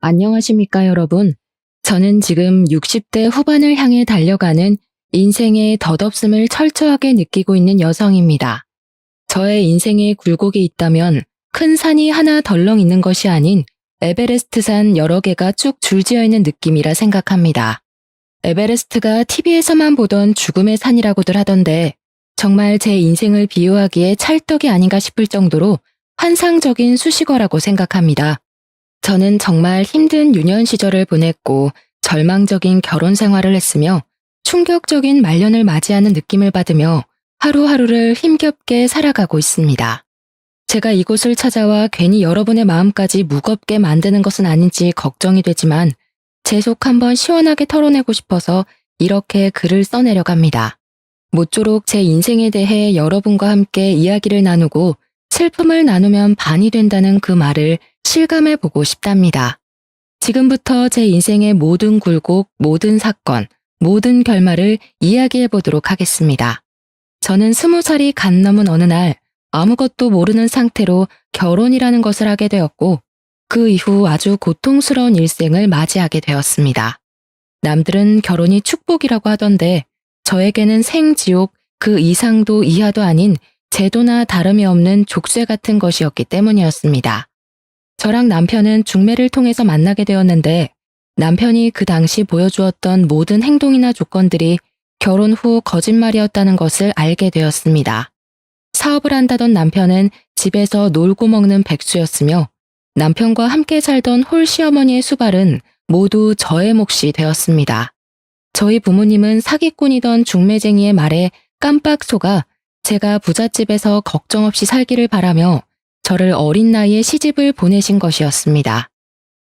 안녕하십니까, 여러분. 저는 지금 60대 후반을 향해 달려가는 인생의 덧없음을 철저하게 느끼고 있는 여성입니다. 저의 인생에 굴곡이 있다면 큰 산이 하나 덜렁 있는 것이 아닌 에베레스트산 여러 개가 쭉 줄지어 있는 느낌이라 생각합니다. 에베레스트가 TV에서만 보던 죽음의 산이라고들 하던데 정말 제 인생을 비유하기에 찰떡이 아닌가 싶을 정도로 환상적인 수식어라고 생각합니다. 저는 정말 힘든 유년 시절을 보냈고 절망적인 결혼 생활을 했으며 충격적인 말년을 맞이하는 느낌을 받으며 하루하루를 힘겹게 살아가고 있습니다. 제가 이곳을 찾아와 괜히 여러분의 마음까지 무겁게 만드는 것은 아닌지 걱정이 되지만 제 속 한번 시원하게 털어내고 싶어서 이렇게 글을 써내려 갑니다. 모쪼록 제 인생에 대해 여러분과 함께 이야기를 나누고 슬픔을 나누면 반이 된다는 그 말을 실감해 보고 싶답니다. 지금부터 제 인생의 모든 굴곡, 모든 사건, 모든 결말을 이야기해 보도록 하겠습니다. 저는 20살이 간 넘은 어느 날 아무것도 모르는 상태로 결혼이라는 것을 하게 되었고 그 이후 아주 고통스러운 일생을 맞이하게 되었습니다. 남들은 결혼이 축복이라고 하던데 저에게는 생지옥 그 이상도 이하도 아닌 제도나 다름이 없는 족쇄 같은 것이었기 때문이었습니다. 저랑 남편은 중매를 통해서 만나게 되었는데 남편이 그 당시 보여주었던 모든 행동이나 조건들이 결혼 후 거짓말이었다는 것을 알게 되었습니다. 사업을 한다던 남편은 집에서 놀고 먹는 백수였으며 남편과 함께 살던 홀시어머니의 수발은 모두 저의 몫이 되었습니다. 저희 부모님은 사기꾼이던 중매쟁이의 말에 깜빡 속아 제가 부잣집에서 걱정 없이 살기를 바라며 저를 어린 나이에 시집을 보내신 것이었습니다.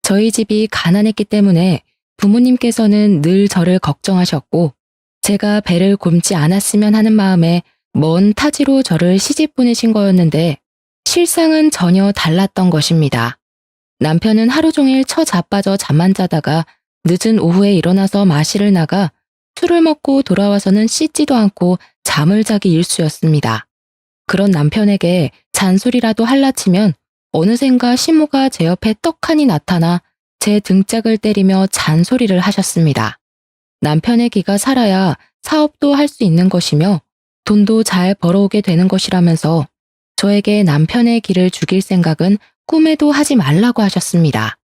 저희 집이 가난했기 때문에 부모님께서는 늘 저를 걱정하셨고 제가 배를 굼지 않았으면 하는 마음에 먼 타지로 저를 시집 보내신 거였는데 실상은 전혀 달랐던 것입니다. 남편은 하루 종일 처자빠져 잠만 자다가 늦은 오후에 일어나서 마실을 나가 술을 먹고 돌아와서는 씻지도 않고 잠을 자기 일쑤였습니다. 그런 남편에게 잔소리라도 할라치면 어느샌가 시모가 제 옆에 떡하니 나타나 제 등짝을 때리며 잔소리를 하셨습니다. 남편의 기가 살아야 사업도 할 수 있는 것이며 돈도 잘 벌어오게 되는 것이라면서 저에게 남편의 기를 죽일 생각은 꿈에도 하지 말라고 하셨습니다.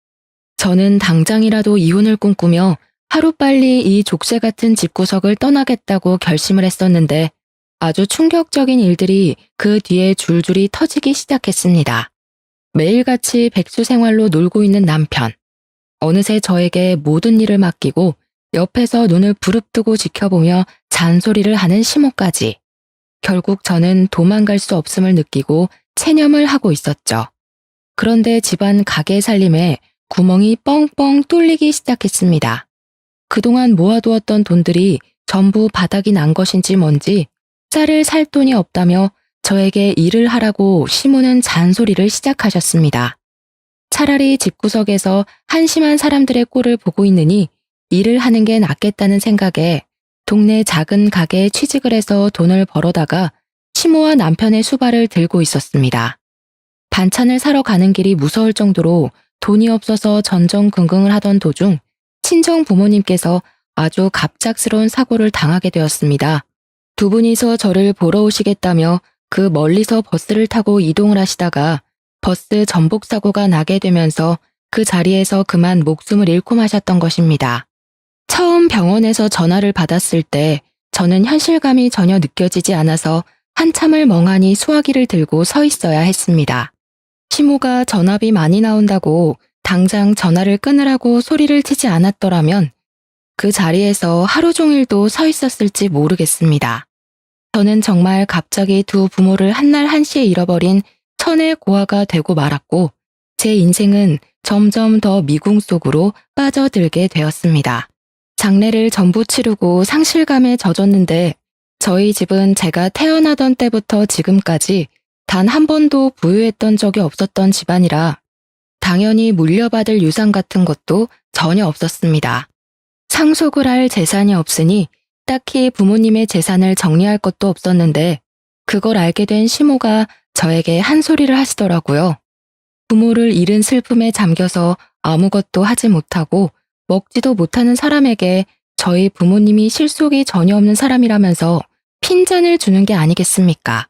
저는 당장이라도 이혼을 꿈꾸며 하루빨리 이 족쇄 같은 집구석을 떠나겠다고 결심을 했었는데 아주 충격적인 일들이 그 뒤에 줄줄이 터지기 시작했습니다. 매일같이 백수 생활로 놀고 있는 남편. 어느새 저에게 모든 일을 맡기고 옆에서 눈을 부릅뜨고 지켜보며 잔소리를 하는 시모까지. 결국 저는 도망갈 수 없음을 느끼고 체념을 하고 있었죠. 그런데 집안 가게 살림에 구멍이 뻥뻥 뚫리기 시작했습니다. 그동안 모아두었던 돈들이 전부 바닥이 난 것인지 뭔지 쌀을 살 돈이 없다며 저에게 일을 하라고 시모는 잔소리를 시작하셨습니다. 차라리 집구석에서 한심한 사람들의 꼴을 보고 있느니 일을 하는 게 낫겠다는 생각에 동네 작은 가게에 취직을 해서 돈을 벌어다가 시모와 남편의 수발을 들고 있었습니다. 반찬을 사러 가는 길이 무서울 정도로 돈이 없어서 전전긍긍을 하던 도중 친정 부모님께서 아주 갑작스러운 사고를 당하게 되었습니다. 두 분이서 저를 보러 오시겠다며 그 멀리서 버스를 타고 이동을 하시다가 버스 전복 사고가 나게 되면서 그 자리에서 그만 목숨을 잃고 마셨던 것입니다. 처음 병원에서 전화를 받았을 때 저는 현실감이 전혀 느껴지지 않아서 한참을 멍하니 수화기를 들고 서 있어야 했습니다. 시모가 전화비 많이 나온다고 당장 전화를 끊으라고 소리를 치지 않았더라면 그 자리에서 하루 종일도 서 있었을지 모르겠습니다. 저는 정말 갑자기 두 부모를 한날 한시에 잃어버린 천의 고아가 되고 말았고 제 인생은 점점 더 미궁 속으로 빠져들게 되었습니다. 장례를 전부 치르고 상실감에 젖었는데 저희 집은 제가 태어나던 때부터 지금까지 단 한 번도 부유했던 적이 없었던 집안이라 당연히 물려받을 유산 같은 것도 전혀 없었습니다. 상속을 할 재산이 없으니 딱히 부모님의 재산을 정리할 것도 없었는데 그걸 알게 된 시모가 저에게 한 소리를 하시더라고요. 부모를 잃은 슬픔에 잠겨서 아무것도 하지 못하고 먹지도 못하는 사람에게 저희 부모님이 실속이 전혀 없는 사람이라면서 핀잔을 주는 게 아니겠습니까?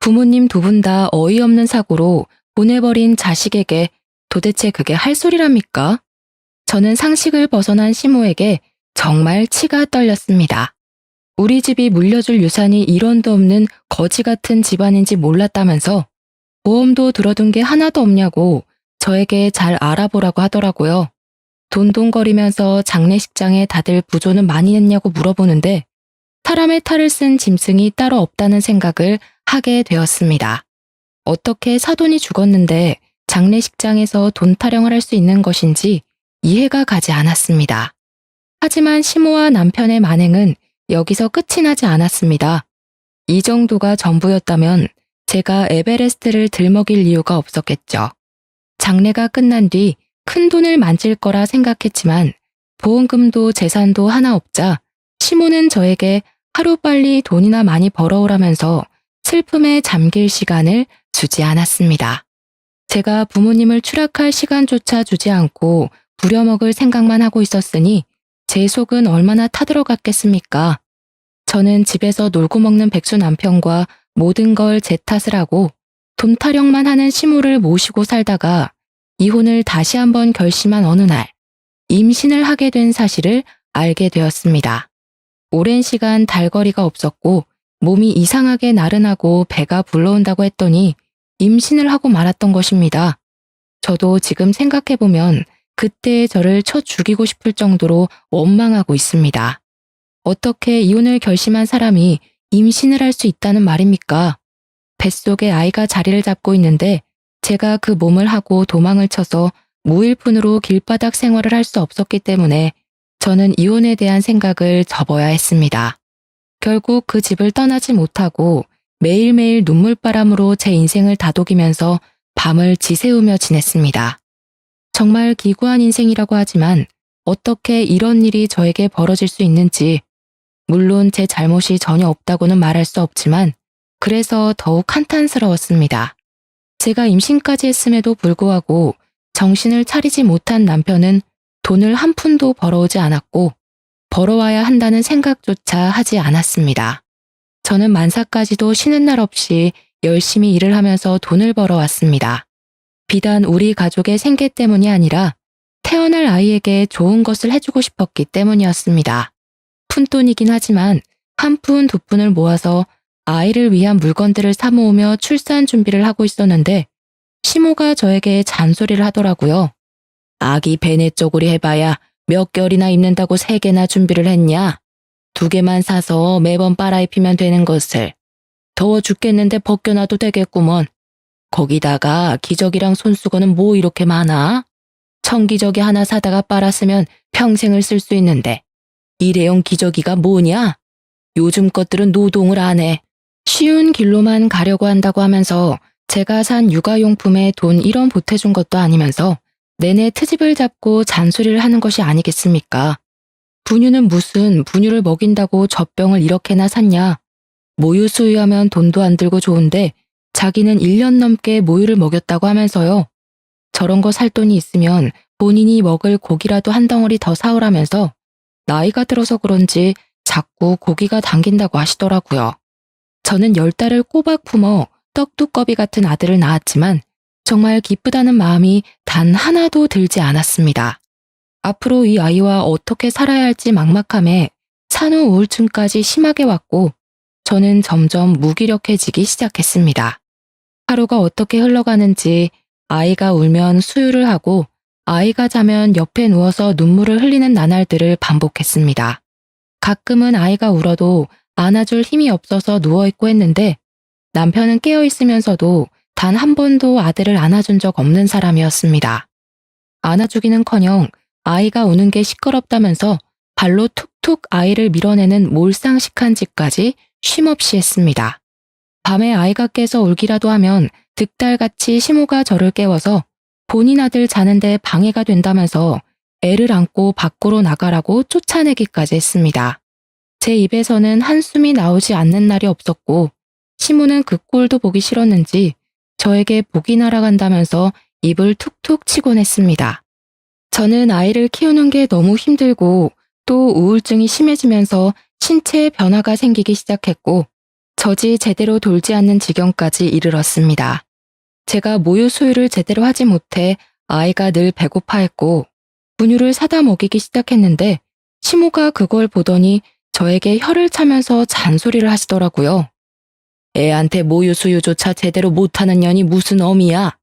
부모님 두 분 다 어이없는 사고로 보내버린 자식에게 도대체 그게 할 소리랍니까? 저는 상식을 벗어난 시모에게 정말 치가 떨렸습니다. 우리 집이 물려줄 유산이 1원도 없는 거지 같은 집안인지 몰랐다면서 보험도 들어둔 게 하나도 없냐고 저에게 잘 알아보라고 하더라고요. 돈돈거리면서 장례식장에 다들 부조는 많이 했냐고 물어보는데 사람의 탈을 쓴 짐승이 따로 없다는 생각을 하게 되었습니다. 어떻게 사돈이 죽었는데 장례식장에서 돈 타령을 할 수 있는 것인지 이해가 가지 않았습니다. 하지만 시모와 남편의 만행은 여기서 끝이 나지 않았습니다. 이 정도가 전부였다면 제가 에베레스트를 들먹일 이유가 없었겠죠. 장례가 끝난 뒤 큰 돈을 만질 거라 생각했지만 보험금도 재산도 하나 없자 시모는 저에게 하루빨리 돈이나 많이 벌어오라면서 슬픔에 잠길 시간을 주지 않았습니다. 제가 부모님을 추락할 시간조차 주지 않고 부려먹을 생각만 하고 있었으니 제 속은 얼마나 타들어갔겠습니까? 저는 집에서 놀고 먹는 백수 남편과 모든 걸 제 탓을 하고 돈 타령만 하는 시모를 모시고 살다가 이혼을 다시 한번 결심한 어느 날 임신을 하게 된 사실을 알게 되었습니다. 오랜 시간 달거리가 없었고 몸이 이상하게 나른하고 배가 불러온다고 했더니 임신을 하고 말았던 것입니다. 저도 지금 생각해보면 그때의 저를 쳐 죽이고 싶을 정도로 원망하고 있습니다. 어떻게 이혼을 결심한 사람이 임신을 할 수 있다는 말입니까? 뱃속에 아이가 자리를 잡고 있는데 제가 그 몸을 하고 도망을 쳐서 무일푼으로 길바닥 생활을 할 수 없었기 때문에 저는 이혼에 대한 생각을 접어야 했습니다. 결국 그 집을 떠나지 못하고 매일매일 눈물바람으로 제 인생을 다독이면서 밤을 지새우며 지냈습니다. 정말 기구한 인생이라고 하지만 어떻게 이런 일이 저에게 벌어질 수 있는지, 물론 제 잘못이 전혀 없다고는 말할 수 없지만 그래서 더욱 한탄스러웠습니다. 제가 임신까지 했음에도 불구하고 정신을 차리지 못한 남편은 돈을 한 푼도 벌어오지 않았고 벌어와야 한다는 생각조차 하지 않았습니다. 저는 만사까지도 쉬는 날 없이 열심히 일을 하면서 돈을 벌어왔습니다. 비단 우리 가족의 생계 때문이 아니라 태어날 아이에게 좋은 것을 해주고 싶었기 때문이었습니다. 푼돈이긴 하지만 한 푼, 두 푼을 모아서 아이를 위한 물건들을 사 모으며 출산 준비를 하고 있었는데 시모가 저에게 잔소리를 하더라고요. 아기 배내 쪼그리 해봐야 몇 개월이나 입는다고 3개나 준비를 했냐? 2개만 사서 매번 빨아입히면 되는 것을. 더워 죽겠는데 벗겨놔도 되겠구먼. 거기다가 기저귀랑 손수건은 뭐 이렇게 많아? 청기저귀 하나 사다가 빨았으면 평생을 쓸 수 있는데 일회용 기저귀가 뭐냐? 요즘 것들은 노동을 안 해. 쉬운 길로만 가려고 한다고 하면서 제가 산 육아용품에 돈 1원 보태준 것도 아니면서 내내 트집을 잡고 잔소리를 하는 것이 아니겠습니까? 분유는 무슨 분유를 먹인다고 젖병을 이렇게나 샀냐? 모유 수유하면 돈도 안 들고 좋은데 자기는 1년 넘게 모유를 먹였다고 하면서요. 저런 거 살 돈이 있으면 본인이 먹을 고기라도 한 덩어리 더 사오라면서 나이가 들어서 그런지 자꾸 고기가 당긴다고 하시더라고요. 저는 10달을 꼬박 품어 떡두꺼비 같은 아들을 낳았지만 정말 기쁘다는 마음이 단 하나도 들지 않았습니다. 앞으로 이 아이와 어떻게 살아야 할지 막막함에 산후 우울증까지 심하게 왔고 저는 점점 무기력해지기 시작했습니다. 하루가 어떻게 흘러가는지 아이가 울면 수유를 하고 아이가 자면 옆에 누워서 눈물을 흘리는 나날들을 반복했습니다. 가끔은 아이가 울어도 안아줄 힘이 없어서 누워있고 했는데 남편은 깨어있으면서도 단 한 번도 아들을 안아준 적 없는 사람이었습니다. 안아주기는커녕 아이가 우는 게 시끄럽다면서 발로 툭툭 아이를 밀어내는 몰상식한 짓까지 쉼없이 했습니다. 밤에 아이가 깨서 울기라도 하면 득달같이 시모가 저를 깨워서 본인 아들 자는데 방해가 된다면서 애를 안고 밖으로 나가라고 쫓아내기까지 했습니다. 제 입에서는 한숨이 나오지 않는 날이 없었고 시모는 그 꼴도 보기 싫었는지 저에게 복이 날아간다면서 입을 툭툭 치곤 했습니다. 저는 아이를 키우는 게 너무 힘들고 또 우울증이 심해지면서 신체에 변화가 생기기 시작했고 젖이 제대로 돌지 않는 지경까지 이르렀습니다. 제가 모유 수유를 제대로 하지 못해 아이가 늘 배고파했고 분유를 사다 먹이기 시작했는데 시모가 그걸 보더니 저에게 혀를 차면서 잔소리를 하시더라고요. 애한테 모유 수유조차 제대로 못하는 년이 무슨 어미야?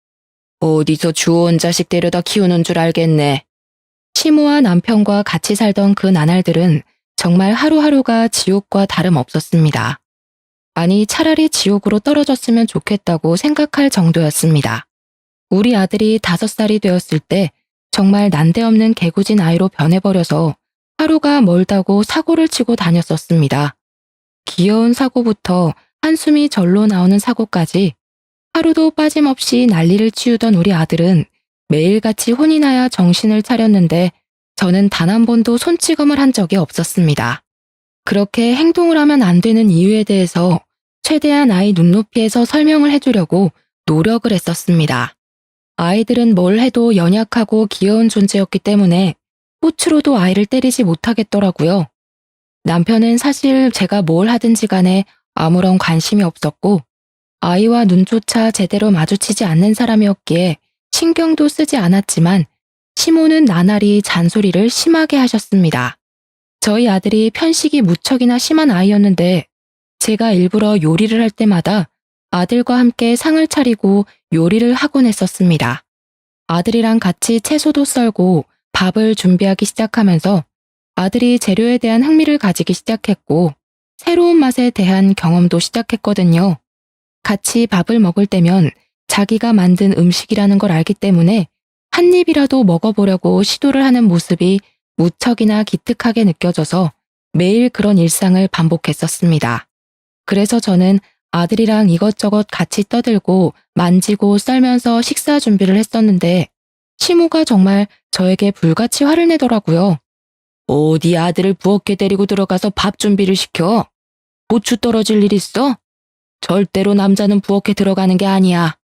어디서 주워온 자식 데려다 키우는 줄 알겠네. 시모와 남편과 같이 살던 그 나날들은 정말 하루하루가 지옥과 다름없었습니다. 아니, 차라리 지옥으로 떨어졌으면 좋겠다고 생각할 정도였습니다. 우리 아들이 5살이 되었을 때 정말 난데없는 개구진 아이로 변해버려서 하루가 멀다고 사고를 치고 다녔었습니다. 귀여운 사고부터 한숨이 절로 나오는 사고까지 하루도 빠짐없이 난리를 치우던 우리 아들은 매일같이 혼이 나야 정신을 차렸는데 저는 단 한 번도 손찌검을 한 적이 없었습니다. 그렇게 행동을 하면 안 되는 이유에 대해서 최대한 아이 눈높이에서 설명을 해주려고 노력을 했었습니다. 아이들은 뭘 해도 연약하고 귀여운 존재였기 때문에 호추로도 아이를 때리지 못하겠더라고요. 남편은 사실 제가 뭘 하든지 간에 아무런 관심이 없었고 아이와 눈조차 제대로 마주치지 않는 사람이었기에 신경도 쓰지 않았지만 시모는 나날이 잔소리를 심하게 하셨습니다. 저희 아들이 편식이 무척이나 심한 아이였는데 제가 일부러 요리를 할 때마다 아들과 함께 상을 차리고 요리를 하곤 했었습니다. 아들이랑 같이 채소도 썰고 밥을 준비하기 시작하면서 아들이 재료에 대한 흥미를 가지기 시작했고 새로운 맛에 대한 경험도 시작했거든요. 같이 밥을 먹을 때면 자기가 만든 음식이라는 걸 알기 때문에 한 입이라도 먹어보려고 시도를 하는 모습이 무척이나 기특하게 느껴져서 매일 그런 일상을 반복했었습니다. 그래서 저는 아들이랑 이것저것 같이 떠들고 만지고 썰면서 식사 준비를 했었는데 시모가 정말 저에게 불같이 화를 내더라고요. 어디 아들을 부엌에 데리고 들어가서 밥 준비를 시켜? 고추 떨어질 일 있어? 절대로 남자는 부엌에 들어가는 게 아니야.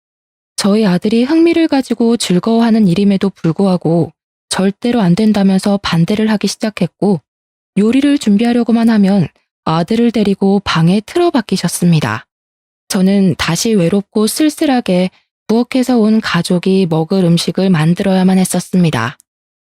저희 아들이 흥미를 가지고 즐거워하는 일임에도 불구하고 절대로 안 된다면서 반대를 하기 시작했고 요리를 준비하려고만 하면 아들을 데리고 방에 틀어박히셨습니다. 저는 다시 외롭고 쓸쓸하게 부엌에서 온 가족이 먹을 음식을 만들어야만 했었습니다.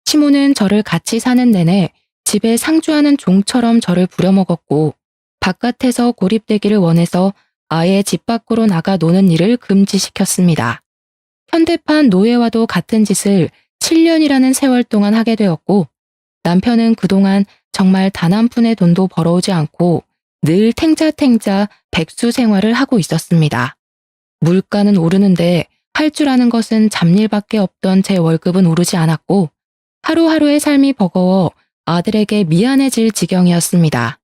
시모는 저를 같이 사는 내내 집에 상주하는 종처럼 저를 부려먹었고 바깥에서 고립되기를 원해서 아예 집 밖으로 나가 노는 일을 금지시켰습니다. 현대판 노예와도 같은 짓을 7년이라는 세월 동안 하게 되었고 남편은 그동안 정말 단 한 푼의 돈도 벌어오지 않고 늘 탱자탱자 백수 생활을 하고 있었습니다. 물가는 오르는데 할 줄 아는 것은 잡일밖에 없던 제 월급은 오르지 않았고 하루하루의 삶이 버거워 아들에게 미안해질 지경이었습니다.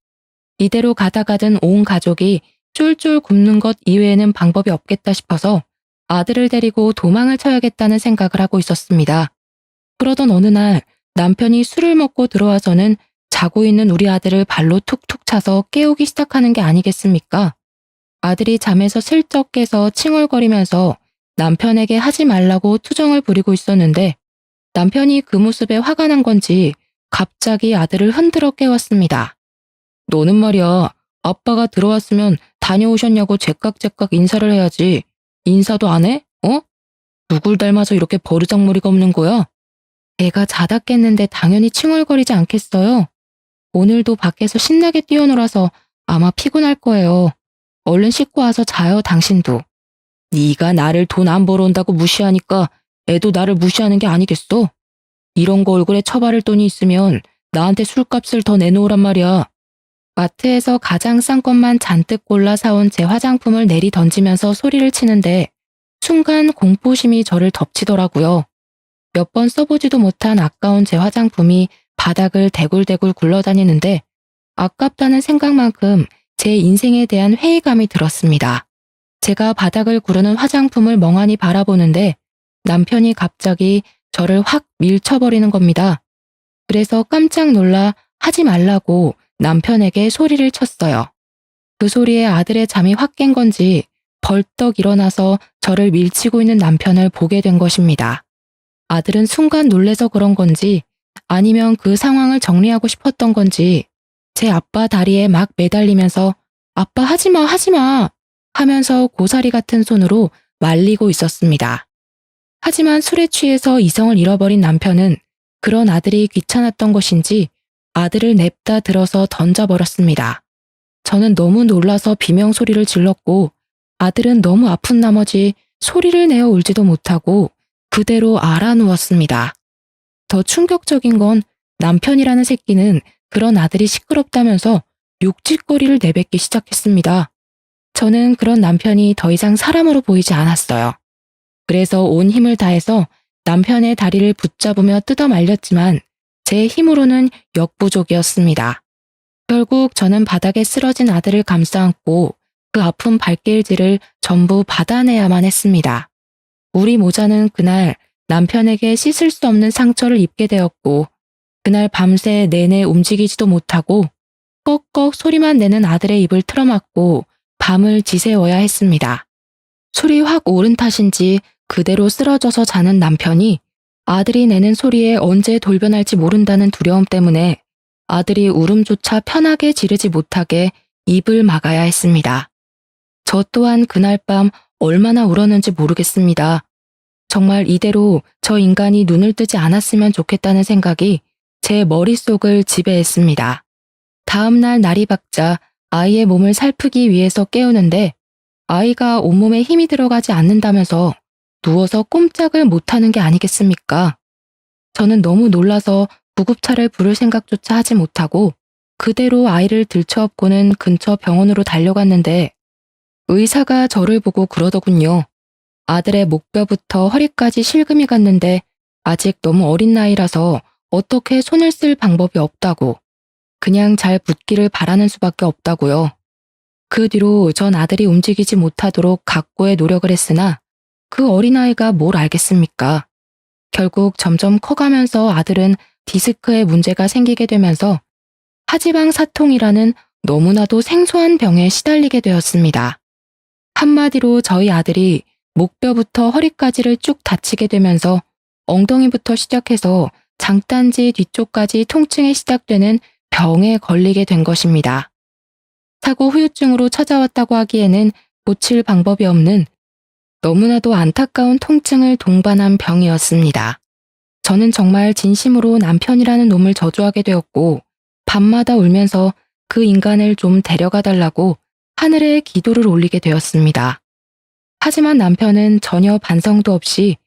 이대로 가다가든 온 가족이 쫄쫄 굶는 것 이외에는 방법이 없겠다 싶어서 아들을 데리고 도망을 쳐야겠다는 생각을 하고 있었습니다. 그러던 어느 날 남편이 술을 먹고 들어와서는 자고 있는 우리 아들을 발로 툭툭 차서 깨우기 시작하는 게 아니겠습니까? 아들이 잠에서 슬쩍 깨서 칭얼거리면서 남편에게 하지 말라고 투정을 부리고 있었는데 남편이 그 모습에 화가 난 건지 갑자기 아들을 흔들어 깨웠습니다. 너는 말이야, 아빠가 들어왔으면 다녀오셨냐고 제깍제깍 인사를 해야지. 인사도 안 해? 어? 누굴 닮아서 이렇게 버르장머리가 없는 거야? 애가 자다 깼는데 당연히 칭얼거리지 않겠어요? 오늘도 밖에서 신나게 뛰어놀아서 아마 피곤할 거예요. 얼른 씻고 와서 자요, 당신도. 네가 나를 돈 안 벌어온다고 무시하니까 애도 나를 무시하는 게 아니겠어? 이런 거 얼굴에 처바를 돈이 있으면 나한테 술값을 더 내놓으란 말이야. 마트에서 가장 싼 것만 잔뜩 골라 사온 제 화장품을 내리 던지면서 소리를 치는데 순간 공포심이 저를 덮치더라고요. 몇 번 써보지도 못한 아까운 제 화장품이 바닥을 대굴대굴 굴러다니는데 아깝다는 생각만큼 제 인생에 대한 회의감이 들었습니다. 제가 바닥을 구르는 화장품을 멍하니 바라보는데 남편이 갑자기 저를 확 밀쳐버리는 겁니다. 그래서 깜짝 놀라 하지 말라고 남편에게 소리를 쳤어요. 그 소리에 아들의 잠이 확 깬 건지 벌떡 일어나서 저를 밀치고 있는 남편을 보게 된 것입니다. 아들은 순간 놀래서 그런 건지 아니면 그 상황을 정리하고 싶었던 건지 제 아빠 다리에 막 매달리면서 아빠 하지마 하지마 하면서 고사리 같은 손으로 말리고 있었습니다. 하지만 술에 취해서 이성을 잃어버린 남편은 그런 아들이 귀찮았던 것인지 아들을 냅다 들어서 던져버렸습니다. 저는 너무 놀라서 비명소리를 질렀고 아들은 너무 아픈 나머지 소리를 내어 울지도 못하고 그대로 알아누웠습니다. 더 충격적인 건 남편이라는 새끼는 그런 아들이 시끄럽다면서 욕짓거리를 내뱉기 시작했습니다. 저는 그런 남편이 더 이상 사람으로 보이지 않았어요. 그래서 온 힘을 다해서 남편의 다리를 붙잡으며 뜯어 말렸지만 제 힘으로는 역부족이었습니다. 결국 저는 바닥에 쓰러진 아들을 감싸안고 그 아픈 발길질을 전부 받아내야만 했습니다. 우리 모자는 그날 남편에게 씻을 수 없는 상처를 입게 되었고 그날 밤새 내내 움직이지도 못하고 꺽꺽 소리만 내는 아들의 입을 틀어막고 밤을 지새워야 했습니다. 술이 확 오른 탓인지 그대로 쓰러져서 자는 남편이 아들이 내는 소리에 언제 돌변할지 모른다는 두려움 때문에 아들이 울음조차 편하게 지르지 못하게 입을 막아야 했습니다. 저 또한 그날 밤 얼마나 울었는지 모르겠습니다. 정말 이대로 저 인간이 눈을 뜨지 않았으면 좋겠다는 생각이 제 머릿속을 지배했습니다. 다음날 날이 밝자 아이의 몸을 살피기 위해서 깨우는데 아이가 온몸에 힘이 들어가지 않는다면서 누워서 꼼짝을 못하는 게 아니겠습니까? 저는 너무 놀라서 구급차를 부를 생각조차 하지 못하고 그대로 아이를 들쳐업고는 근처 병원으로 달려갔는데 의사가 저를 보고 그러더군요. 아들의 목뼈부터 허리까지 실금이 갔는데 아직 너무 어린 나이라서 어떻게 손을 쓸 방법이 없다고 그냥 잘 붙기를 바라는 수밖에 없다고요. 그 뒤로 전 아들이 움직이지 못하도록 각고의 노력을 했으나 그 어린아이가 뭘 알겠습니까? 결국 점점 커가면서 아들은 디스크에 문제가 생기게 되면서 하지방 사통이라는 너무나도 생소한 병에 시달리게 되었습니다. 한마디로 저희 아들이 목뼈부터 허리까지를 쭉 다치게 되면서 엉덩이부터 시작해서 장딴지 뒤쪽까지 통증이 시작되는 병에 걸리게 된 것입니다. 사고 후유증으로 찾아왔다고 하기에는 고칠 방법이 없는 너무나도 안타까운 통증을 동반한 병이었습니다. 저는 정말 진심으로 남편이라는 놈을 저주하게 되었고 밤마다 울면서 그 인간을 좀 데려가 달라고 하늘에 기도를 올리게 되었습니다. 하지만 남편은 전혀 반성도 없이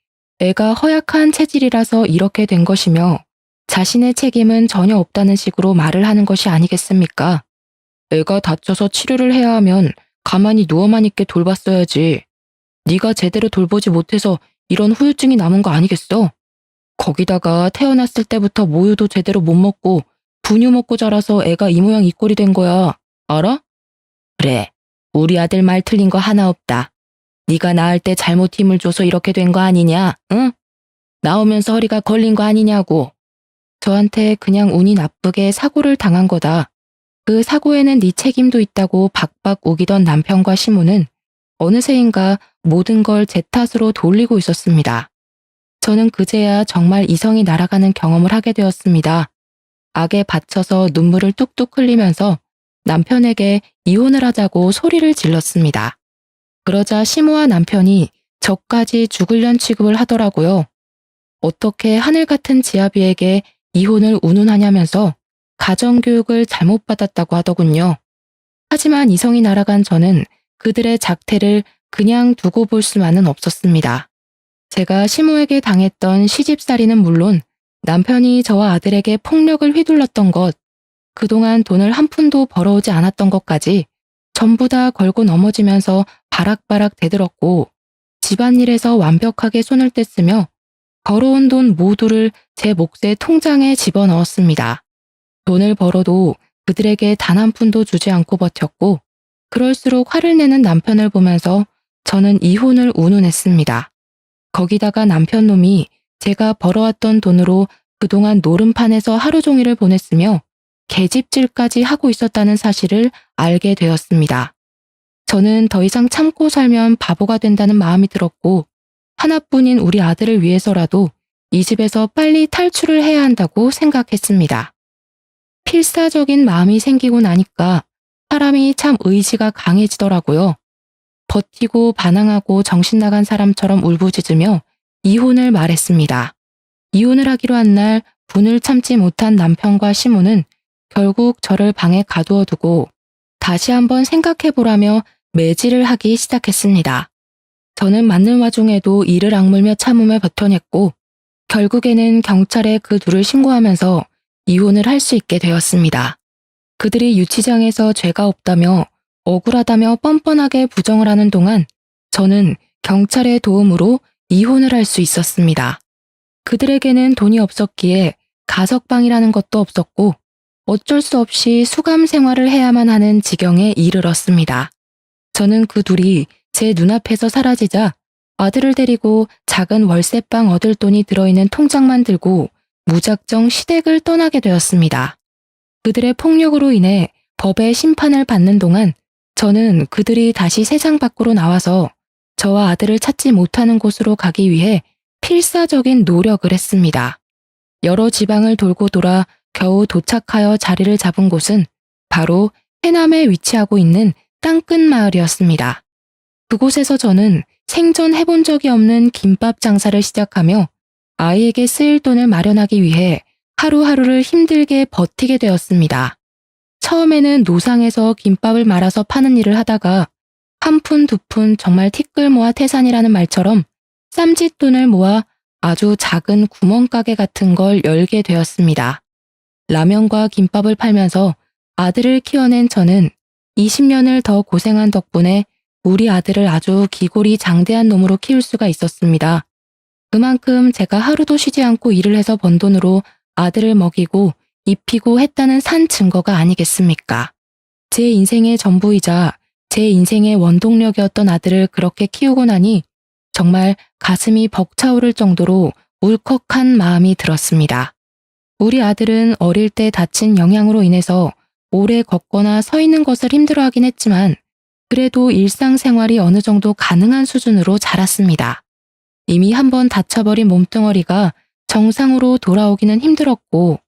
애가 허약한 체질이라서 이렇게 된 것이며 자신의 책임은 전혀 없다는 식으로 말을 하는 것이 아니겠습니까? 애가 다쳐서 치료를 해야 하면 가만히 누워만 있게 돌봤어야지. 네가 제대로 돌보지 못해서 이런 후유증이 남은 거 아니겠어? 거기다가 태어났을 때부터 모유도 제대로 못 먹고 분유 먹고 자라서 애가 이 모양 이 꼴이 된 거야. 알아? 그래, 우리 아들 말 틀린 거 하나 없다. 네가 낳을 때 잘못 힘을 줘서 이렇게 된 거 아니냐, 응? 나오면서 허리가 걸린 거 아니냐고. 저한테 그냥 운이 나쁘게 사고를 당한 거다. 그 사고에는 네 책임도 있다고 박박 우기던 남편과 시모는 어느새인가 모든 걸 제 탓으로 돌리고 있었습니다. 저는 그제야 정말 이성이 날아가는 경험을 하게 되었습니다. 악에 받쳐서 눈물을 뚝뚝 흘리면서 남편에게 이혼을 하자고 소리를 질렀습니다. 그러자 시모와 남편이 저까지 죽을년 취급을 하더라고요. 어떻게 하늘 같은 지아비에게 이혼을 운운하냐면서 가정교육을 잘못 받았다고 하더군요. 하지만 이성이 날아간 저는 그들의 작태를 그냥 두고 볼 수만은 없었습니다. 제가 시모에게 당했던 시집살이는 물론 남편이 저와 아들에게 폭력을 휘둘렀던 것, 그동안 돈을 한 푼도 벌어오지 않았던 것까지 전부 다 걸고 넘어지면서 바락바락 대들었고 집안일에서 완벽하게 손을 뗐으며 벌어온 돈 모두를 제 몫의 통장에 집어넣었습니다. 돈을 벌어도 그들에게 단 한 푼도 주지 않고 버텼고 그럴수록 화를 내는 남편을 보면서 저는 이혼을 운운했습니다. 거기다가 남편 놈이 제가 벌어왔던 돈으로 그동안 노름판에서 하루 종일을 보냈으며 계집질까지 하고 있었다는 사실을 알게 되었습니다. 저는 더 이상 참고 살면 바보가 된다는 마음이 들었고 하나뿐인 우리 아들을 위해서라도 이 집에서 빨리 탈출을 해야 한다고 생각했습니다. 필사적인 마음이 생기고 나니까 사람이 참 의지가 강해지더라고요. 버티고 반항하고 정신 나간 사람처럼 울부짖으며 이혼을 말했습니다. 이혼을 하기로 한 날 분을 참지 못한 남편과 시모는 결국 저를 방에 가두어 두고 다시 한번 생각해보라며 매질을 하기 시작했습니다. 저는 맞는 와중에도 이를 악물며 참으며 버텨냈고 결국에는 경찰에 그 둘을 신고하면서 이혼을 할 수 있게 되었습니다. 그들이 유치장에서 죄가 없다며 억울하다며 뻔뻔하게 부정을 하는 동안 저는 경찰의 도움으로 이혼을 할 수 있었습니다. 그들에게는 돈이 없었기에 가석방이라는 것도 없었고 어쩔 수 없이 수감 생활을 해야만 하는 지경에 이르렀습니다. 저는 그 둘이 제 눈앞에서 사라지자 아들을 데리고 작은 월세방 얻을 돈이 들어있는 통장만 들고 무작정 시댁을 떠나게 되었습니다. 그들의 폭력으로 인해 법의 심판을 받는 동안 저는 그들이 다시 세상 밖으로 나와서 저와 아들을 찾지 못하는 곳으로 가기 위해 필사적인 노력을 했습니다. 여러 지방을 돌고 돌아 겨우 도착하여 자리를 잡은 곳은 바로 해남에 위치하고 있는 땅끝 마을이었습니다. 그곳에서 저는 생전해본 적이 없는 김밥 장사를 시작하며 아이에게 쓰일 돈을 마련하기 위해 하루하루를 힘들게 버티게 되었습니다. 처음에는 노상에서 김밥을 말아서 파는 일을 하다가 한 푼 두 푼 정말 티끌 모아 태산이라는 말처럼 쌈짓돈을 모아 아주 작은 구멍가게 같은 걸 열게 되었습니다. 라면과 김밥을 팔면서 아들을 키워낸 저는 20년을 더 고생한 덕분에 우리 아들을 아주 기골이 장대한 놈으로 키울 수가 있었습니다. 그만큼 제가 하루도 쉬지 않고 일을 해서 번 돈으로 아들을 먹이고 입히고 했다는 산 증거가 아니겠습니까? 제 인생의 전부이자 제 인생의 원동력이었던 아들을 그렇게 키우고 나니 정말 가슴이 벅차오를 정도로 울컥한 마음이 들었습니다. 우리 아들은 어릴 때 다친 영향으로 인해서 오래 걷거나 서 있는 것을 힘들어하긴 했지만 그래도 일상생활이 어느 정도 가능한 수준으로 자랐습니다. 이미 한번 다쳐버린 몸뚱어리가 정상으로 돌아오기는 힘들었고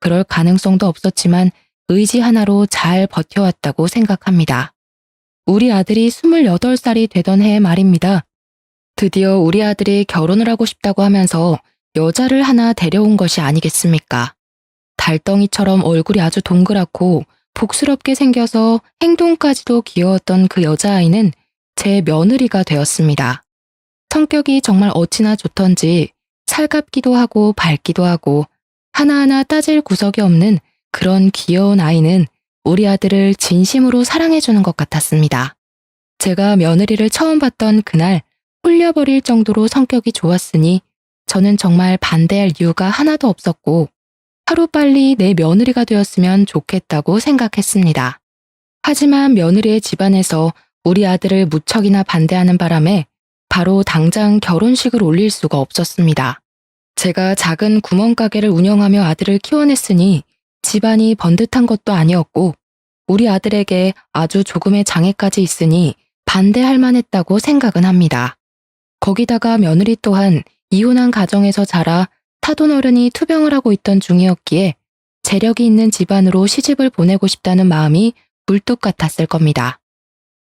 그럴 가능성도 없었지만 의지 하나로 잘 버텨왔다고 생각합니다. 우리 아들이 28살이 되던 해의 말입니다. 드디어 우리 아들이 결혼을 하고 싶다고 하면서 여자를 하나 데려온 것이 아니겠습니까? 달덩이처럼 얼굴이 아주 동그랗고 복스럽게 생겨서 행동까지도 귀여웠던 그 여자아이는 제 며느리가 되었습니다. 성격이 정말 어찌나 좋던지 살갑기도 하고 밝기도 하고 하나하나 따질 구석이 없는 그런 귀여운 아이는 우리 아들을 진심으로 사랑해주는 것 같았습니다. 제가 며느리를 처음 봤던 그날 홀려버릴 정도로 성격이 좋았으니 저는 정말 반대할 이유가 하나도 없었고 하루빨리 내 며느리가 되었으면 좋겠다고 생각했습니다. 하지만 며느리의 집안에서 우리 아들을 무척이나 반대하는 바람에 바로 당장 결혼식을 올릴 수가 없었습니다. 제가 작은 구멍가게를 운영하며 아들을 키워냈으니 집안이 번듯한 것도 아니었고 우리 아들에게 아주 조금의 장애까지 있으니 반대할 만했다고 생각은 합니다. 거기다가 며느리 또한 이혼한 가정에서 자라 타돈어른이 투병을 하고 있던 중이었기에 재력이 있는 집안으로 시집을 보내고 싶다는 마음이 굴뚝 같았을 겁니다.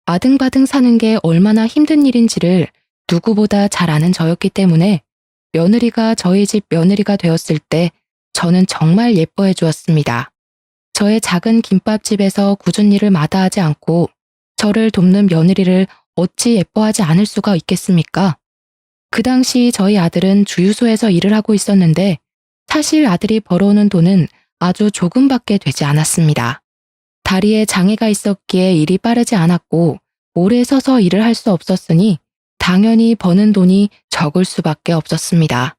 아등바등 사는 게 얼마나 힘든 일인지를 누구보다 잘 아는 저였기 때문에 며느리가 저희 집 며느리가 되었을 때 저는 정말 예뻐해 주었습니다. 저의 작은 김밥집에서 굳은 일을 마다하지 않고 저를 돕는 며느리를 어찌 예뻐하지 않을 수가 있겠습니까? 그 당시 저희 아들은 주유소에서 일을 하고 있었는데 사실 아들이 벌어오는 돈은 아주 조금밖에 되지 않았습니다. 다리에 장애가 있었기에 일이 빠르지 않았고 오래 서서 일을 할 수 없었으니 당연히 버는 돈이 적을 수밖에 없었습니다.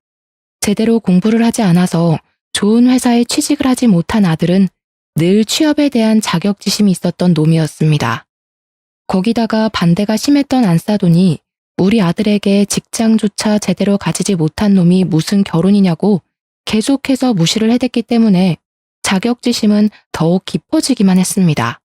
제대로 공부를 하지 않아서 좋은 회사에 취직을 하지 못한 아들은 늘 취업에 대한 자격지심이 있었던 놈이었습니다. 거기다가 반대가 심했던 안싸돈이 우리 아들에게 직장조차 제대로 가지지 못한 놈이 무슨 결혼이냐고 계속해서 무시를 해댔기 때문에 자격지심은 더욱 깊어지기만 했습니다.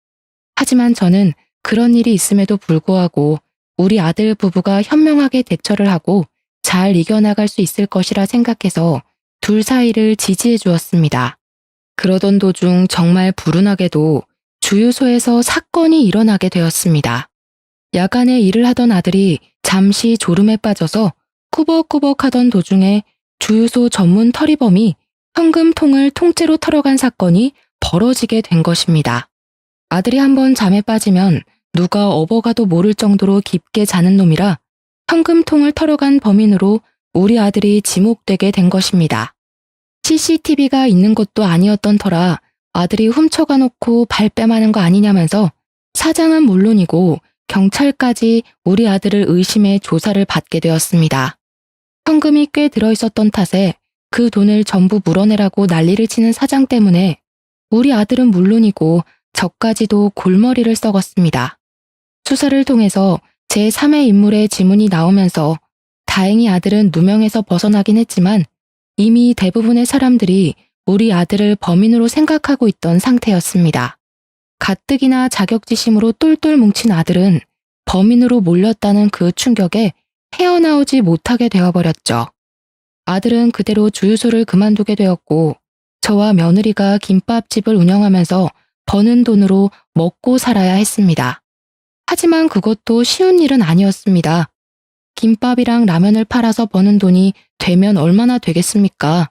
하지만 저는 그런 일이 있음에도 불구하고 우리 아들 부부가 현명하게 대처를 하고 잘 이겨나갈 수 있을 것이라 생각해서 둘 사이를 지지해 주었습니다. 그러던 도중 정말 불운하게도 주유소에서 사건이 일어나게 되었습니다. 야간에 일을 하던 아들이 잠시 졸음에 빠져서 꾸벅꾸벅 하던 도중에 주유소 전문 털이범이 현금통을 통째로 털어간 사건이 벌어지게 된 것입니다. 아들이 한번 잠에 빠지면 누가 업어가도 모를 정도로 깊게 자는 놈이라 현금통을 털어간 범인으로 우리 아들이 지목되게 된 것입니다. CCTV가 있는 것도 아니었던 터라 아들이 훔쳐가 놓고 발뺌하는 거 아니냐면서 사장은 물론이고 경찰까지 우리 아들을 의심해 조사를 받게 되었습니다. 현금이 꽤 들어있었던 탓에 그 돈을 전부 물어내라고 난리를 치는 사장 때문에 우리 아들은 물론이고 저까지도 골머리를 썩었습니다. 수사를 통해서 제3의 인물의 지문이 나오면서 다행히 아들은 누명에서 벗어나긴 했지만 이미 대부분의 사람들이 우리 아들을 범인으로 생각하고 있던 상태였습니다. 가뜩이나 자격지심으로 똘똘 뭉친 아들은 범인으로 몰렸다는 그 충격에 헤어나오지 못하게 되어버렸죠. 아들은 그대로 주유소를 그만두게 되었고 저와 며느리가 김밥집을 운영하면서 버는 돈으로 먹고 살아야 했습니다. 하지만 그것도 쉬운 일은 아니었습니다. 김밥이랑 라면을 팔아서 버는 돈이 되면 얼마나 되겠습니까?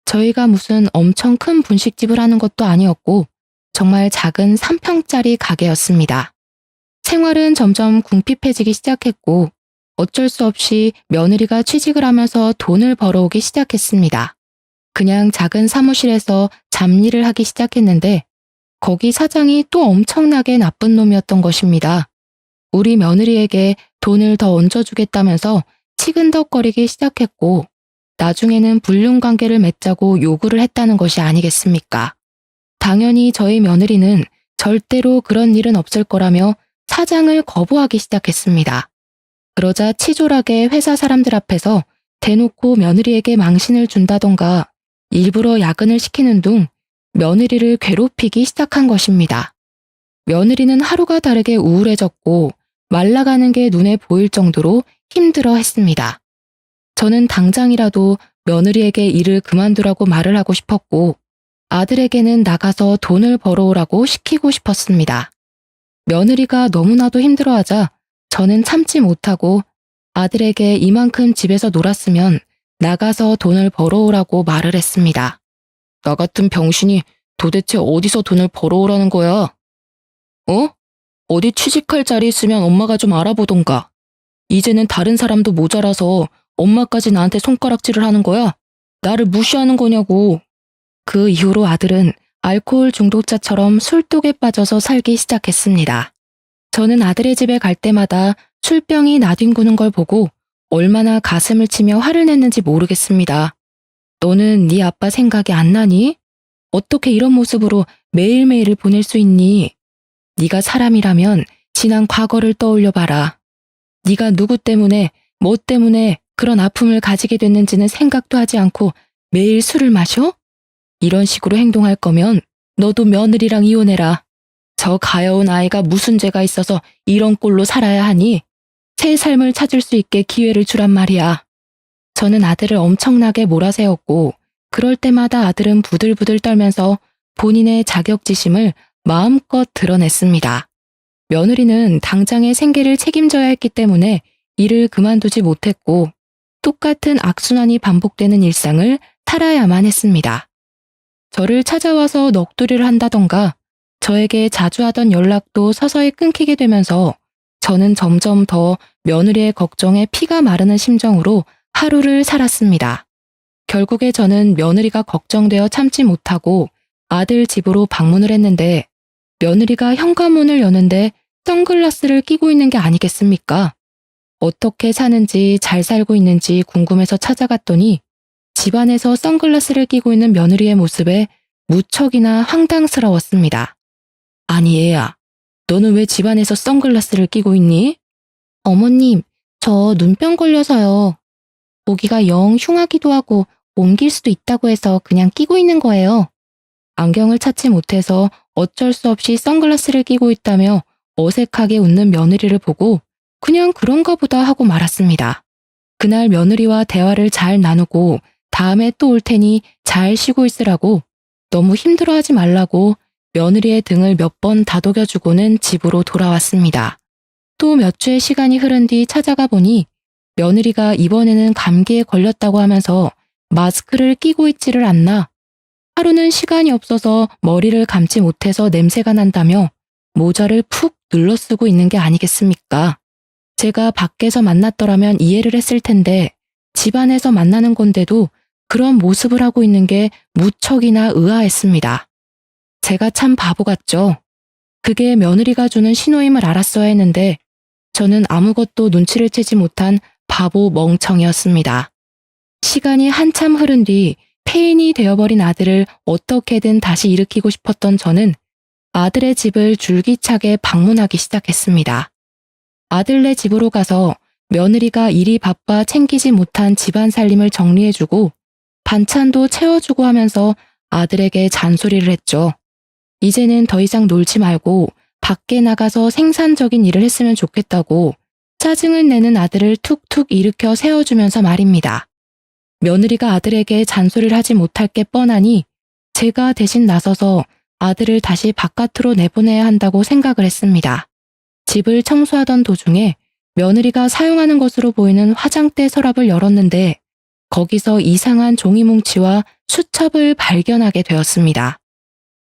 저희가 무슨 엄청 큰 분식집을 하는 것도 아니었고 정말 작은 3평짜리 가게였습니다. 생활은 점점 궁핍해지기 시작했고 어쩔 수 없이 며느리가 취직을 하면서 돈을 벌어오기 시작했습니다. 그냥 작은 사무실에서 잡일을 하기 시작했는데 거기 사장이 또 엄청나게 나쁜 놈이었던 것입니다. 우리 며느리에게 돈을 더 얹어주겠다면서 치근덕거리기 시작했고 나중에는 불륜관계를 맺자고 요구를 했다는 것이 아니겠습니까? 당연히 저희 며느리는 절대로 그런 일은 없을 거라며 사장을 거부하기 시작했습니다. 그러자 치졸하게 회사 사람들 앞에서 대놓고 며느리에게 망신을 준다던가 일부러 야근을 시키는 둥 며느리를 괴롭히기 시작한 것입니다. 며느리는 하루가 다르게 우울해졌고 말라가는 게 눈에 보일 정도로 힘들어 했습니다. 저는 당장이라도 며느리에게 일을 그만두라고 말을 하고 싶었고 아들에게는 나가서 돈을 벌어오라고 시키고 싶었습니다. 며느리가 너무나도 힘들어하자 저는 참지 못하고 아들에게 이만큼 집에서 놀았으면 나가서 돈을 벌어오라고 말을 했습니다. 나 같은 병신이 도대체 어디서 돈을 벌어오라는 거야? 어디 취직할 자리 있으면 엄마가 좀 알아보던가. 이제는 다른 사람도 모자라서 엄마까지 나한테 손가락질을 하는 거야? 나를 무시하는 거냐고. 그 이후로 아들은 알코올 중독자처럼 술독에 빠져서 살기 시작했습니다. 저는 아들의 집에 갈 때마다 술병이 나뒹구는 걸 보고 얼마나 가슴을 치며 화를 냈는지 모르겠습니다. 너는 네 아빠 생각이 안 나니? 어떻게 이런 모습으로 매일매일을 보낼 수 있니? 네가 사람이라면 지난 과거를 떠올려봐라. 네가 누구 때문에, 뭐 때문에 그런 아픔을 가지게 됐는지는 생각도 하지 않고 매일 술을 마셔? 이런 식으로 행동할 거면 너도 며느리랑 이혼해라. 저 가여운 아이가 무슨 죄가 있어서 이런 꼴로 살아야 하니? 새 삶을 찾을 수 있게 기회를 주란 말이야. 저는 아들을 엄청나게 몰아세웠고 그럴 때마다 아들은 부들부들 떨면서 본인의 자격지심을 마음껏 드러냈습니다. 며느리는 당장의 생계를 책임져야 했기 때문에 일을 그만두지 못했고 똑같은 악순환이 반복되는 일상을 살아야만 했습니다. 저를 찾아와서 넋두리를 한다던가 저에게 자주 하던 연락도 서서히 끊기게 되면서 저는 점점 더 며느리의 걱정에 피가 마르는 심정으로 하루를 살았습니다. 결국에 저는 며느리가 걱정되어 참지 못하고 아들 집으로 방문을 했는데 며느리가 현관문을 여는데 선글라스를 끼고 있는 게 아니겠습니까? 어떻게 사는지 잘 살고 있는지 궁금해서 찾아갔더니 집안에서 선글라스를 끼고 있는 며느리의 모습에 무척이나 황당스러웠습니다. 아니 얘야, 너는 왜 집안에서 선글라스를 끼고 있니? 어머님, 저 눈병 걸려서요. 보기가 영 흉하기도 하고 옮길 수도 있다고 해서 그냥 끼고 있는 거예요. 안경을 찾지 못해서 어쩔 수 없이 선글라스를 끼고 있다며 어색하게 웃는 며느리를 보고 그냥 그런가 보다 하고 말았습니다. 그날 며느리와 대화를 잘 나누고 다음에 또 올 테니 잘 쉬고 있으라고, 너무 힘들어하지 말라고 며느리의 등을 몇 번 다독여주고는 집으로 돌아왔습니다. 또 몇 주의 시간이 흐른 뒤 찾아가 보니 며느리가 이번에는 감기에 걸렸다고 하면서 마스크를 끼고 있지를 않나, 하루는 시간이 없어서 머리를 감지 못해서 냄새가 난다며 모자를 푹 눌러 쓰고 있는 게 아니겠습니까? 제가 밖에서 만났더라면 이해를 했을 텐데 집 안에서 만나는 건데도 그런 모습을 하고 있는 게 무척이나 의아했습니다. 제가 참 바보 같죠? 그게 며느리가 주는 신호임을 알았어야 했는데 저는 아무것도 눈치를 채지 못한 바보 멍청이었습니다. 시간이 한참 흐른 뒤 폐인이 되어버린 아들을 어떻게든 다시 일으키고 싶었던 저는 아들의 집을 줄기차게 방문하기 시작했습니다. 아들네 집으로 가서 며느리가 일이 바빠 챙기지 못한 집안 살림을 정리해주고 반찬도 채워주고 하면서 아들에게 잔소리를 했죠. 이제는 더 이상 놀지 말고 밖에 나가서 생산적인 일을 했으면 좋겠다고 짜증을 내는 아들을 툭툭 일으켜 세워주면서 말입니다. 며느리가 아들에게 잔소리를 하지 못할 게 뻔하니 제가 대신 나서서 아들을 다시 바깥으로 내보내야 한다고 생각을 했습니다. 집을 청소하던 도중에 며느리가 사용하는 것으로 보이는 화장대 서랍을 열었는데 거기서 이상한 종이뭉치와 수첩을 발견하게 되었습니다.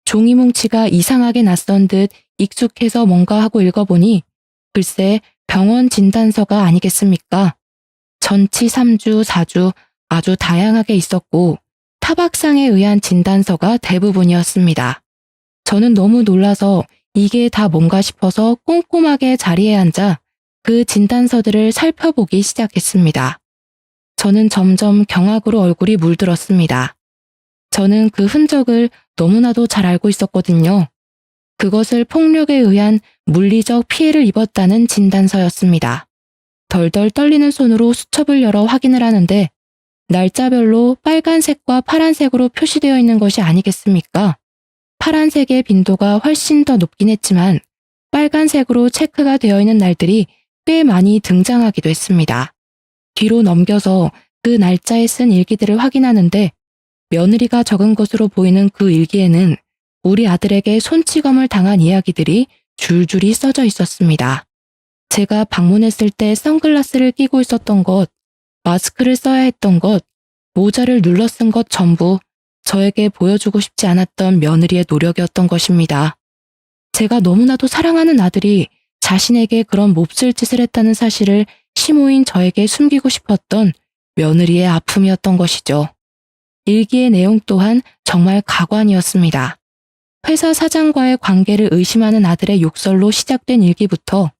종이뭉치가 이상하게 낯선 듯 익숙해서 뭔가 하고 읽어보니 글쎄 병원 진단서가 아니겠습니까? 전치 3주, 4주 아주 다양하게 있었고 타박상에 의한 진단서가 대부분이었습니다. 저는 너무 놀라서 이게 다 뭔가 싶어서 꼼꼼하게 자리에 앉아 그 진단서들을 살펴보기 시작했습니다. 저는 점점 경악으로 얼굴이 물들었습니다. 저는 그 흔적을 너무나도 잘 알고 있었거든요. 그것을 폭력에 의한 물리적 피해를 입었다는 진단서였습니다. 덜덜 떨리는 손으로 수첩을 열어 확인을 하는데 날짜별로 빨간색과 파란색으로 표시되어 있는 것이 아니겠습니까? 파란색의 빈도가 훨씬 더 높긴 했지만 빨간색으로 체크가 되어 있는 날들이 꽤 많이 등장하기도 했습니다. 뒤로 넘겨서 그 날짜에 쓴 일기들을 확인하는데 며느리가 적은 것으로 보이는 그 일기에는 우리 아들에게 손찌검을 당한 이야기들이 줄줄이 써져 있었습니다. 제가 방문했을 때 선글라스를 끼고 있었던 것, 마스크를 써야 했던 것, 모자를 눌러 쓴 것 전부 저에게 보여주고 싶지 않았던 며느리의 노력이었던 것입니다. 제가 너무나도 사랑하는 아들이 자신에게 그런 몹쓸 짓을 했다는 사실을 시모인 저에게 숨기고 싶었던 며느리의 아픔이었던 것이죠. 일기의 내용 또한 정말 가관이었습니다. 회사 사장과의 관계를 의심하는 아들의 욕설로 시작된 일기부터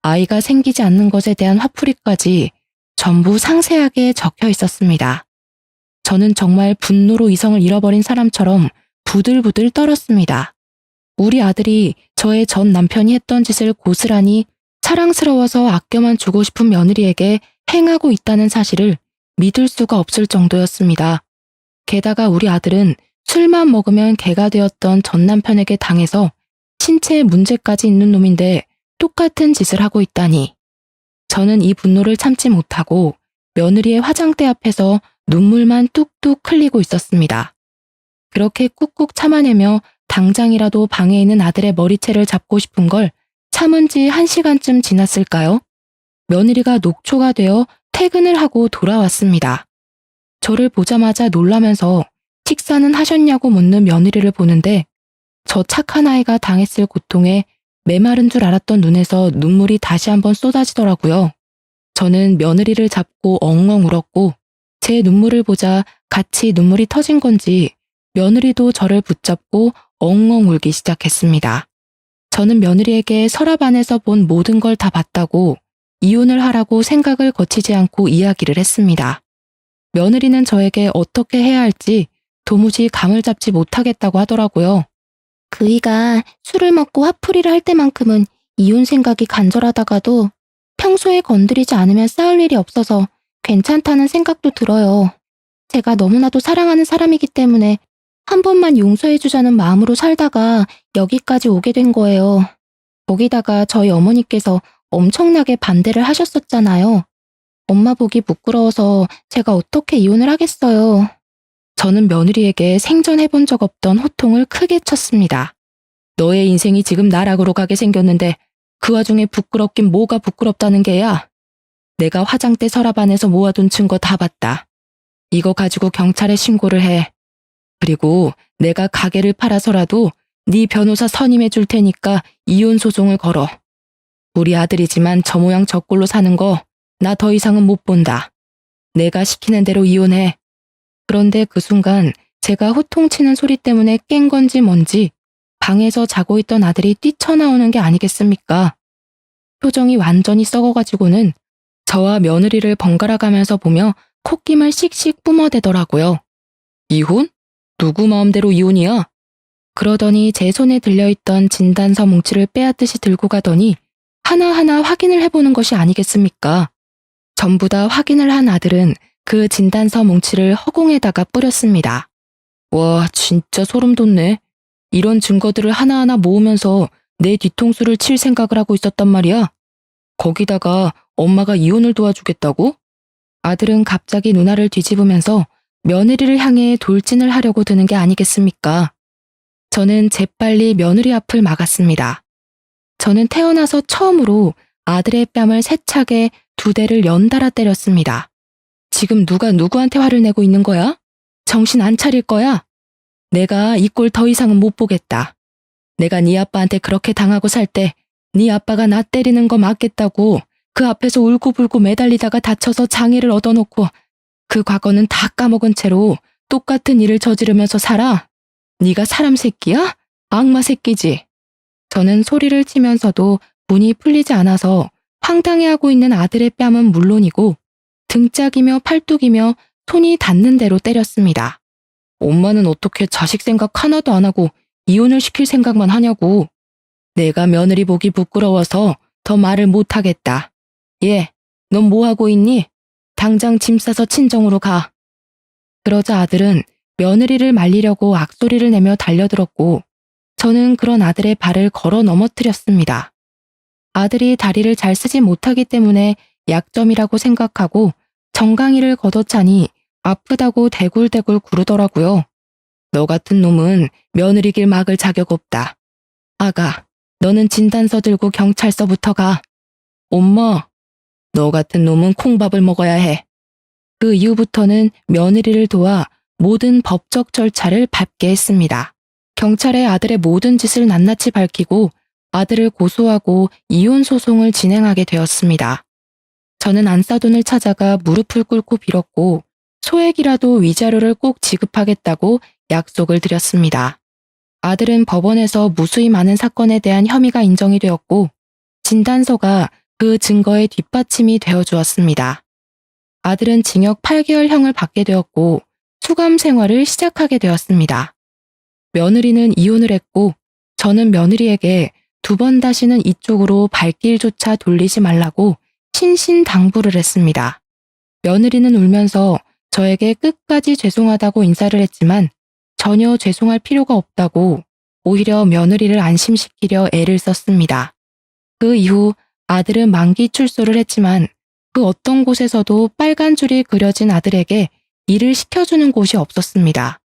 아이가 생기지 않는 것에 대한 화풀이까지 전부 상세하게 적혀 있었습니다. 저는 정말 분노로 이성을 잃어버린 사람처럼 부들부들 떨었습니다. 우리 아들이 저의 전 남편이 했던 짓을 고스란히 사랑스러워서 아껴만 주고 싶은 며느리에게 행하고 있다는 사실을 믿을 수가 없을 정도였습니다. 게다가 우리 아들은 술만 먹으면 개가 되었던 전 남편에게 당해서 신체에 문제까지 있는 놈인데 똑같은 짓을 하고 있다니. 저는 이 분노를 참지 못하고 며느리의 화장대 앞에서 눈물만 뚝뚝 흘리고 있었습니다. 그렇게 꾹꾹 참아내며 당장이라도 방에 있는 아들의 머리채를 잡고 싶은 걸 참은 지 1시간쯤 지났을까요? 며느리가 녹초가 되어 퇴근을 하고 돌아왔습니다. 저를 보자마자 놀라면서 식사는 하셨냐고 묻는 며느리를 보는데 저 착한 아이가 당했을 고통에 메마른 줄 알았던 눈에서 눈물이 다시 한번 쏟아지더라고요. 저는 며느리를 잡고 엉엉 울었고 제 눈물을 보자 같이 눈물이 터진 건지 며느리도 저를 붙잡고 엉엉 울기 시작했습니다. 저는 며느리에게 서랍 안에서 본 모든 걸 다 봤다고 이혼을 하라고 생각을 거치지 않고 이야기를 했습니다. 며느리는 저에게 어떻게 해야 할지 도무지 감을 잡지 못하겠다고 하더라고요. 그이가 술을 먹고 화풀이를 할 때만큼은 이혼 생각이 간절하다가도 평소에 건드리지 않으면 싸울 일이 없어서 괜찮다는 생각도 들어요. 제가 너무나도 사랑하는 사람이기 때문에 한 번만 용서해주자는 마음으로 살다가 여기까지 오게 된 거예요. 거기다가 저희 어머니께서 엄청나게 반대를 하셨었잖아요. 엄마 보기 부끄러워서 제가 어떻게 이혼을 하겠어요. 저는 며느리에게 생전해본 적 없던 호통을 크게 쳤습니다. 너의 인생이 지금 나락으로 가게 생겼는데 그 와중에 부끄럽긴 뭐가 부끄럽다는 게야. 내가 화장대 서랍 안에서 모아둔 증거 다 봤다. 이거 가지고 경찰에 신고를 해. 그리고 내가 가게를 팔아서라도 네 변호사 선임해 줄 테니까 이혼 소송을 걸어. 우리 아들이지만 저 모양 저 꼴로 사는 거 나 더 이상은 못 본다. 내가 시키는 대로 이혼해. 그런데 그 순간 제가 호통치는 소리 때문에 깬 건지 뭔지 방에서 자고 있던 아들이 뛰쳐나오는 게 아니겠습니까? 표정이 완전히 썩어가지고는 저와 며느리를 번갈아 가면서 보며 콧김을 씩씩 뿜어대더라고요. 이혼? 누구 마음대로 이혼이야? 그러더니 제 손에 들려있던 진단서 뭉치를 빼앗듯이 들고 가더니 하나하나 확인을 해보는 것이 아니겠습니까? 전부 다 확인을 한 아들은 그 진단서 뭉치를 허공에다가 뿌렸습니다. 와, 진짜 소름 돋네. 이런 증거들을 하나하나 모으면서 내 뒤통수를 칠 생각을 하고 있었단 말이야. 거기다가 엄마가 이혼을 도와주겠다고? 아들은 갑자기 누나를 뒤집으면서 며느리를 향해 돌진을 하려고 드는 게 아니겠습니까? 저는 재빨리 며느리 앞을 막았습니다. 저는 태어나서 처음으로 아들의 뺨을 세차게 2대를 연달아 때렸습니다. 지금 누가 누구한테 화를 내고 있는 거야? 정신 안 차릴 거야? 내가 이 꼴 더 이상은 못 보겠다. 내가 네 아빠한테 그렇게 당하고 살 때 네 아빠가 나 때리는 거 맞겠다고 그 앞에서 울고불고 매달리다가 다쳐서 장애를 얻어놓고 그 과거는 다 까먹은 채로 똑같은 일을 저지르면서 살아? 네가 사람 새끼야? 악마 새끼지. 저는 소리를 치면서도 분이 풀리지 않아서 황당해하고 있는 아들의 뺨은 물론이고 등짝이며 팔뚝이며 손이 닿는 대로 때렸습니다. 엄마는 어떻게 자식 생각 하나도 안 하고 이혼을 시킬 생각만 하냐고. 내가 며느리 보기 부끄러워서 더 말을 못 하겠다. 얘, 넌 뭐 하고 있니? 당장 짐 싸서 친정으로 가. 그러자 아들은 며느리를 말리려고 악소리를 내며 달려들었고 저는 그런 아들의 발을 걸어 넘어뜨렸습니다. 아들이 다리를 잘 쓰지 못하기 때문에 약점이라고 생각하고 정강이를 걷어차니 아프다고 대굴대굴 구르더라고요. 너 같은 놈은 며느리길 막을 자격 없다. 아가, 너는 진단서 들고 경찰서부터 가. 엄마, 너 같은 놈은 콩밥을 먹어야 해. 그 이후부터는 며느리를 도와 모든 법적 절차를 밟게 했습니다. 경찰에 아들의 모든 짓을 낱낱이 밝히고 아들을 고소하고 이혼 소송을 진행하게 되었습니다. 저는 안사돈을 찾아가 무릎을 꿇고 빌었고 소액이라도 위자료를 꼭 지급하겠다고 약속을 드렸습니다. 아들은 법원에서 무수히 많은 사건에 대한 혐의가 인정이 되었고 진단서가 그 증거의 뒷받침이 되어 주었습니다. 아들은 징역 8개월형을 받게 되었고 수감 생활을 시작하게 되었습니다. 며느리는 이혼을 했고 저는 며느리에게 2번 다시는 이쪽으로 발길조차 돌리지 말라고 신신당부를 했습니다. 며느리는 울면서 저에게 끝까지 죄송하다고 인사를 했지만 전혀 죄송할 필요가 없다고 오히려 며느리를 안심시키려 애를 썼습니다. 그 이후 아들은 만기 출소를 했지만 그 어떤 곳에서도 빨간 줄이 그려진 아들에게 일을 시켜주는 곳이 없었습니다.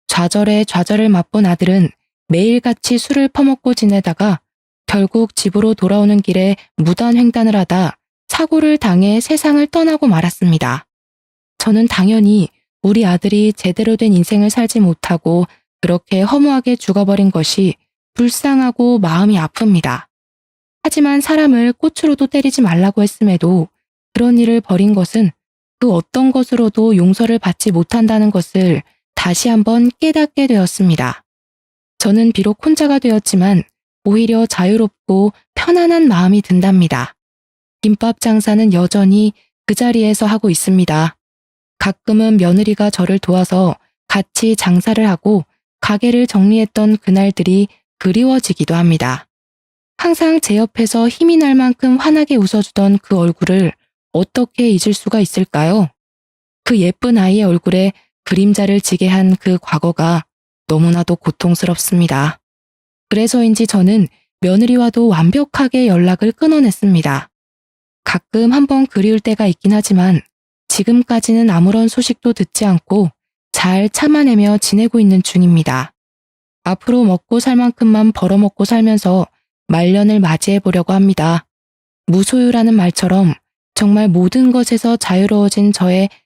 좌절에 좌절을 맛본 아들은 매일같이 술을 퍼먹고 지내다가 결국 집으로 돌아오는 길에 무단횡단을 하다 사고를 당해 세상을 떠나고 말았습니다. 저는 당연히 우리 아들이 제대로 된 인생을 살지 못하고 그렇게 허무하게 죽어버린 것이 불쌍하고 마음이 아픕니다. 하지만 사람을 꽃으로도 때리지 말라고 했음에도 그런 일을 벌인 것은 그 어떤 것으로도 용서를 받지 못한다는 것을 다시 한번 깨닫게 되었습니다. 저는 비록 혼자가 되었지만 오히려 자유롭고 편안한 마음이 든답니다. 김밥 장사는 여전히 그 자리에서 하고 있습니다. 가끔은 며느리가 저를 도와서 같이 장사를 하고 가게를 정리했던 그날들이 그리워지기도 합니다. 항상 제 옆에서 힘이 날 만큼 환하게 웃어주던 그 얼굴을 어떻게 잊을 수가 있을까요? 그 예쁜 아이의 얼굴에 그림자를 지게 한 그 과거가 너무나도 고통스럽습니다. 그래서인지 저는 며느리와도 완벽하게 연락을 끊어냈습니다. 가끔 한번 그리울 때가 있긴 하지만 지금까지는 아무런 소식도 듣지 않고 잘 참아내며 지내고 있는 중입니다. 앞으로 먹고 살 만큼만 벌어먹고 살면서 말년을 맞이해 보려고 합니다. 무소유라는 말처럼 정말 모든 것에서 자유로워진 저의